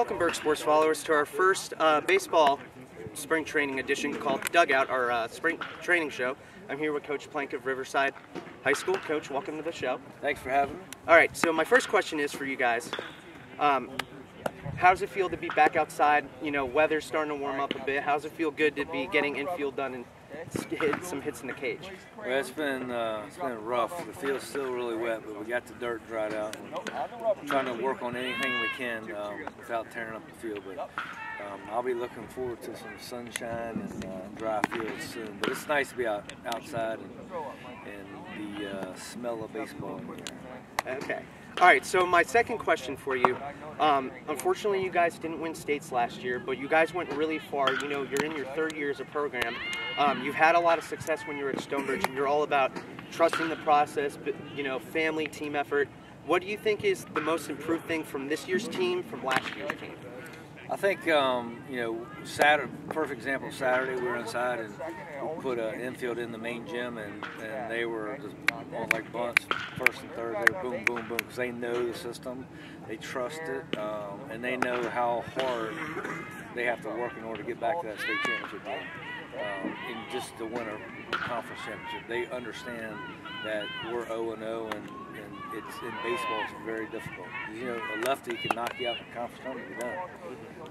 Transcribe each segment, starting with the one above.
Welcome, BURG Sports followers, to our first baseball spring training edition called Dugout, our spring training show. I'm here with Coach Plank of Riverside High School. Coach, welcome to the show. Thanks for having me. All right, so my first question is for you guys. How does it feel to be back outside? You know, weather's starting to warm up a bit. How does it feel good to be getting infield done and hit some hits in the cage? Well, it's been rough. The field's still really wet, but we got the dirt dried out. And trying to work on anything we can without tearing up the field. But I'll be looking forward to some sunshine and dry fields soon. But it's nice to be outside and the smell of baseball in the air. Okay. All right, so my second question for you, unfortunately you guys didn't win states last year, but you guys went really far. You know, you're in your third year as a program. You've had a lot of success when you were at Stonebridge, and you're all about trusting the process, but, you know, family, team effort. What do you think is the most improved thing from this year's team from last year's team? I think, you know, Saturday, perfect example, Saturday we were inside and we put an infield in the main gym and they were just on like bunts, first and third, they were boom, boom, boom, because they know the system, they trust it, and they know how hard they have to work in order to get back to that state championship game. And just to win a conference championship, they understand that we're 0-0 and it's in baseball it's very difficult. You know, a lefty can knock you out in the conference tournament, you're done.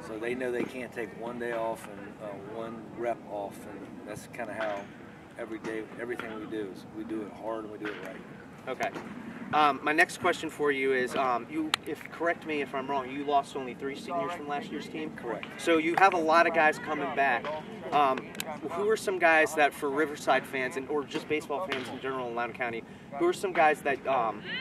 So they know they can't take one day off and one rep off, and that's kind of how every day, everything we do is we do it hard and we do it right. Okay. My next question for you is, correct me if I'm wrong, you lost only 3 seniors from last year's team? Correct. So you have a lot of guys coming back. Who are some guys that, for Riverside fans, or just baseball fans in general in Loudoun County, who are some guys that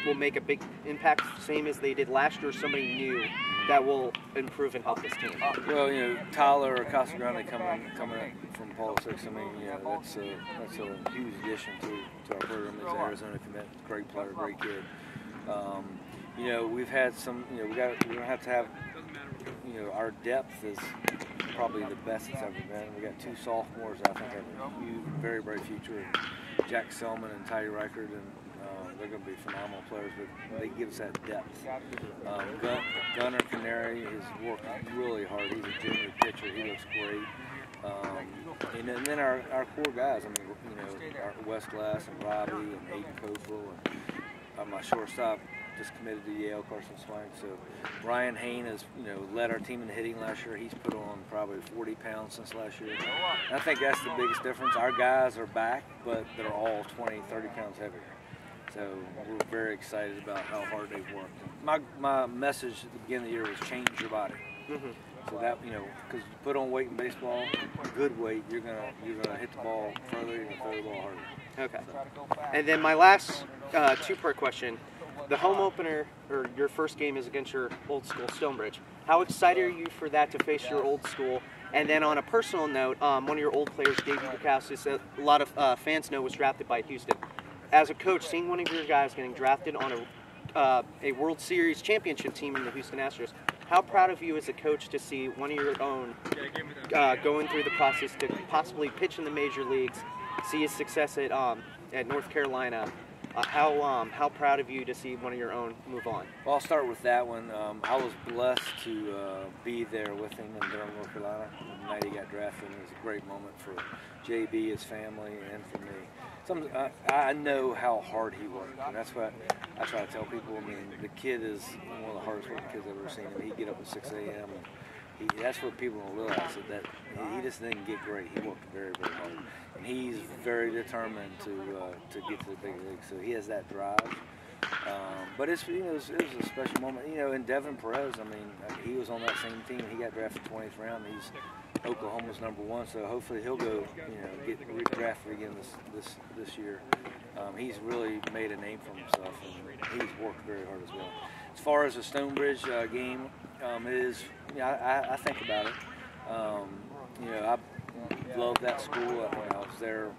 will make a big impact, same as they did last year, or somebody new that will improve and help this team? Well, you know, Tyler or Casagrande coming up from Paulo 6, I mean, you know, that's a huge addition to our program. He's an Arizona commit, great player, great kid. You know, we've had some, you know, we're going to have, you know, our depth is probably the best it's ever been. We got 2 sophomores that I think have a huge, very bright future, Jack Selman and Ty Reichard, and they're going to be phenomenal players, but they give us that depth. Gunnar Canary has worked really hard. He's a junior pitcher. He looks great. And then our core guys, I mean, you know, our Wes Glass and Robbie and Aiden Copeland, and my shortstop just committed to Yale, Carson Swank. So Ryan Hain has, you know, led our team in hitting last year. He's put on probably 40 pounds since last year. And I think that's the biggest difference. Our guys are back, but they're all 20, 30 pounds heavier. So we're very excited about how hard they've worked. My message at the beginning of the year was change your body. Mm-hmm. So that, you know, because you put on weight in baseball, good weight, you're gonna hit the ball further, you're gonna throw the ball harder. Okay. And then my last 2-part question: the home opener, or your first game, is against your old school, Stonebridge. How excited are you for that, to face your old school? And then on a personal note, one of your old players, Davey Dugout, a lot of fans know was drafted by Houston. As a coach, seeing one of your guys getting drafted on a World Series championship team in the Houston Astros, how proud of you as a coach to see one of your own going through the process to possibly pitch in the major leagues, see his success at North Carolina? How proud of you to see one of your own move on? Well, I'll start with that one. I was blessed to be there with him in Durham, North Carolina. The night he got drafted, it was a great moment for JB, his family, and for me. I know how hard he worked, and that's what I try to tell people. I mean, the kid is one of the hardest working kids I've ever seen. He'd get up at 6 a.m. and that's what people don't realize, that he just didn't get great. He worked very, very hard, and he's very determined to get to the big league. So he has that drive. But it's, you know, it was a special moment. You know, and Devin Perez, I mean, he was on that same team. He got drafted 20th round. He's Oklahoma's #1, so hopefully he'll go, you know, get drafted again this year. He's really made a name for himself, and he's worked very hard as well. As far as the Stonebridge game, it is, you know, I think about it. You know, I love that school. I was there,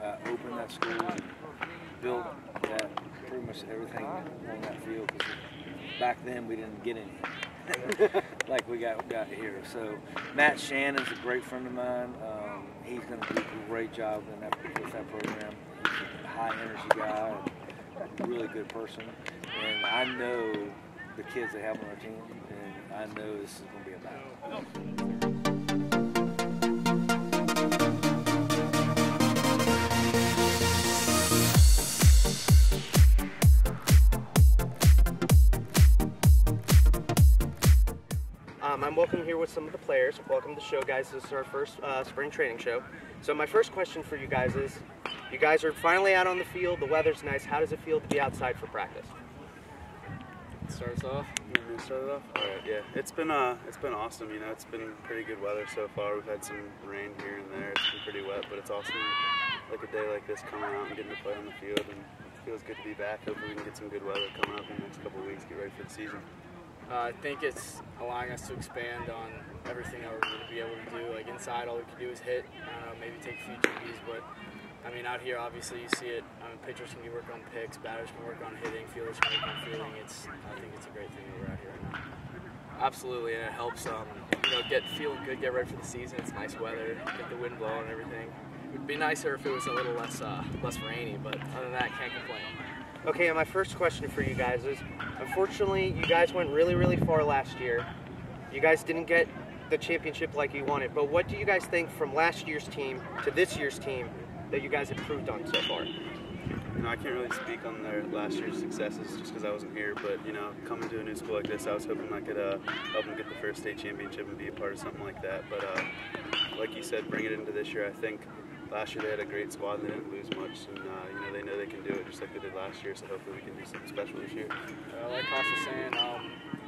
opened that school, and built that pretty much everything on that field, because back then we didn't get any like we got here. So Matt Shannon's a great friend of mine. He's going to do a great job with that program. He's a high energy guy, a really good person, and I know the kids they have on our team, and I know this is going to be a battle. I'm welcome here with some of the players. Welcome to the show, guys. This is our first spring training show. So my first question for you guys is, you guys are finally out on the field. The weather's nice. How does it feel to be outside for practice? Start us off. You want me to start it off? All right. Yeah, it's been awesome. You know, it's been pretty good weather so far. We've had some rain here and there. It's been pretty wet, but it's awesome. Like a day like this, coming out and getting to play on the field, and it feels good to be back. Hopefully, we can get some good weather coming up in the next couple of weeks. Get ready for the season. I think it's allowing us to expand on everything that we're going to be able to do. Like inside, all we can do is hit, maybe take a few GBs, but I mean out here, obviously you see it. Pitchers can work on picks, batters can work on hitting, fielders can work on fielding. I think it's a great thing that we're out here right now. Absolutely, and it helps get feeling good, get ready for the season. It's nice weather, get the wind blowing and everything. It would be nicer if it was a little less rainy, but other than that, can't complain. Okay, and my first question for you guys is, unfortunately, you guys went really, really far last year. You guys didn't get the championship like you wanted, but what do you guys think from last year's team to this year's team that you guys improved on so far? You know, I can't really speak on their last year's successes just because I wasn't here, but, you know, coming to a new school like this, I was hoping I could help them get the first state championship and be a part of something like that. But like you said, bring it into this year. I think last year they had a great squad and they didn't lose much, and you know, they know they can do it just like they did last year, so hopefully we can do something special this year. Like Koss was saying,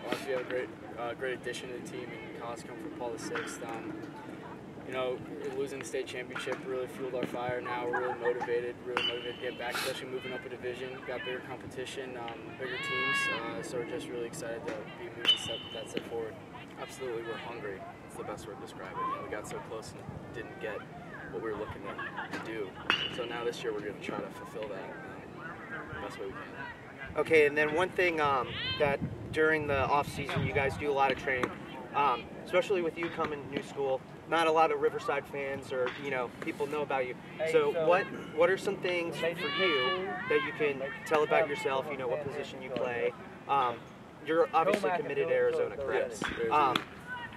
obviously we have a great addition to the team, and Koss come from Paul VI. You know, losing the state championship really fueled our fire. Now we're really motivated to get back, especially moving up a division. We've got bigger competition, bigger teams, so we're just really excited to be moving that step forward. Absolutely, we're hungry. That's the best word to describe it. You know, we got so close and didn't get what we were looking to do. So now this year we're going to try to fulfill that the best way we can. Okay, and then one thing that during the off season you guys do a lot of training, especially with you coming to new school. Not a lot of Riverside fans or people know about you. So what are some things for you that you can tell about yourself? You know, what position you play. You're obviously committed to Arizona, correct? Yes,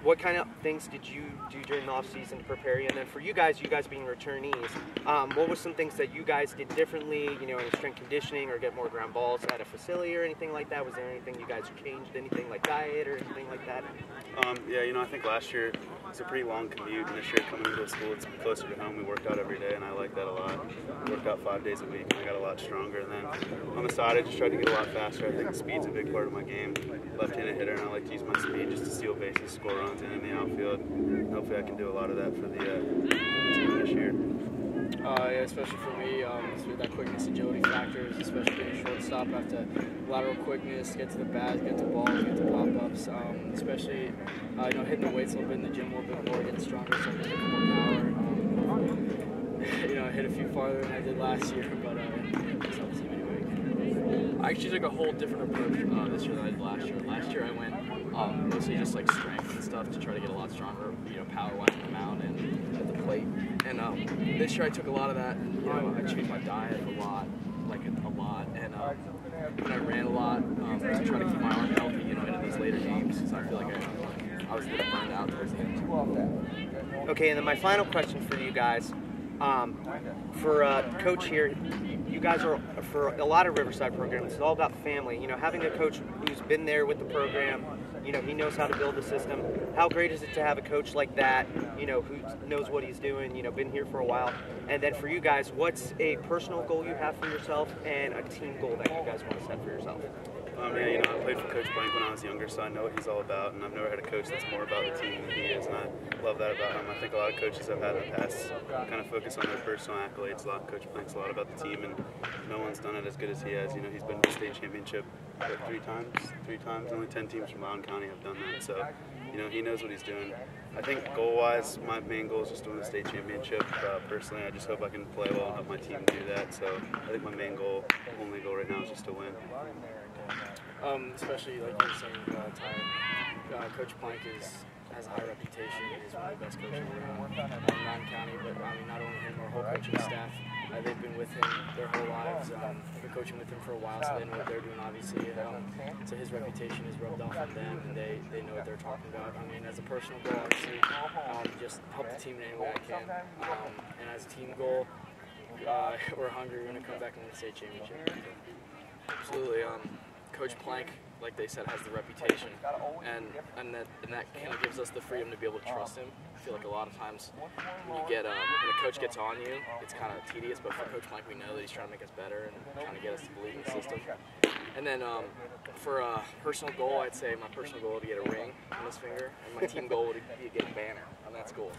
what kind of things did you do during the off season to prepare you? And then for you guys being returnees, what was some things that you guys did differently? You know, any strength conditioning or get more ground balls at a facility or anything like that? Was there anything you guys changed? Anything like diet or anything like that? Yeah, you know, I think last year it's a pretty long commute, and this year coming into school, it's closer to home. We worked out every day, and I like that a lot. We worked out 5 days a week, and I got a lot stronger. And then on the side, I just tried to get a lot faster. I think speed's a big part of my game. Left-handed hitter, and I like to use my speed just to steal bases, score runs, and in the outfield. And hopefully, I can do a lot of that for the team this year. Yeah, especially for me, with that quickness, agility factors, especially being a shortstop, I have to lateral quickness, get to the bat, get to balls, get to pop-ups, especially hitting the weights a little bit in the gym a little bit more, getting stronger, so I can hit more power. I hit a few farther than I did last year, but it's helps me anyway. I actually took a whole different approach this year than I did last year. Last year I went mostly just like strength and stuff to try to get a lot stronger, power-wise on the mound and at the plate. And this year I took a lot of that, and I changed my diet a lot, and I ran a lot to try to keep my arm healthy, into those later games, because I feel like I was getting burned out towards the end. Okay, and then my final question for you guys, for Coach here, you guys are, for a lot of Riverside programs, it's all about family. Having a coach who's been there with the program, he knows how to build the system. How great is it to have a coach like that, who knows what he's doing, been here for a while? And then for you guys, what's a personal goal you have for yourself and a team goal that you guys want to set for yourself? Yeah, I played for Coach Blank when I was younger, so I know what he's all about, and I've never had a coach that's more about the team than he is, and I love that about him. I think a lot of coaches I've had in the past kind of focus on their personal accolades. Coach Blank's a lot about the team, and no one's done it as good as he has. He's been to the state championship, three times. Only 10 teams from Loudoun County have done that, so he knows what he's doing. I think goal-wise, my main goal is just to win the state championship. Personally, I just hope I can play well and help my team do that, so I think my main goal, only goal right now is just to win. Especially like you were saying, Ty, Coach Plank has a high reputation. He's one of the best coaches around Loudoun County, but not only him, our whole coaching staff they've been with him their whole lives. I've been coaching with him for a while, so they know what they're doing, obviously. So his reputation is rubbed off on them, and they know what they're talking about. I mean, as a personal goal, obviously, just help the team in any way I can. And as a team goal, we're hungry. We're going to come back and win the state championship. Absolutely. Coach Plank, like they said, has the reputation, and that kind of gives us the freedom to be able to trust him. I feel like a lot of times when you get when a coach gets on you, it's kind of tedious. But for Coach Plank, we know that he's trying to make us better and trying to get us to believe in the system. And then for a personal goal, I'd say my personal goal would be to get a ring on this finger, and my team goal would be to get a banner, and that's cool.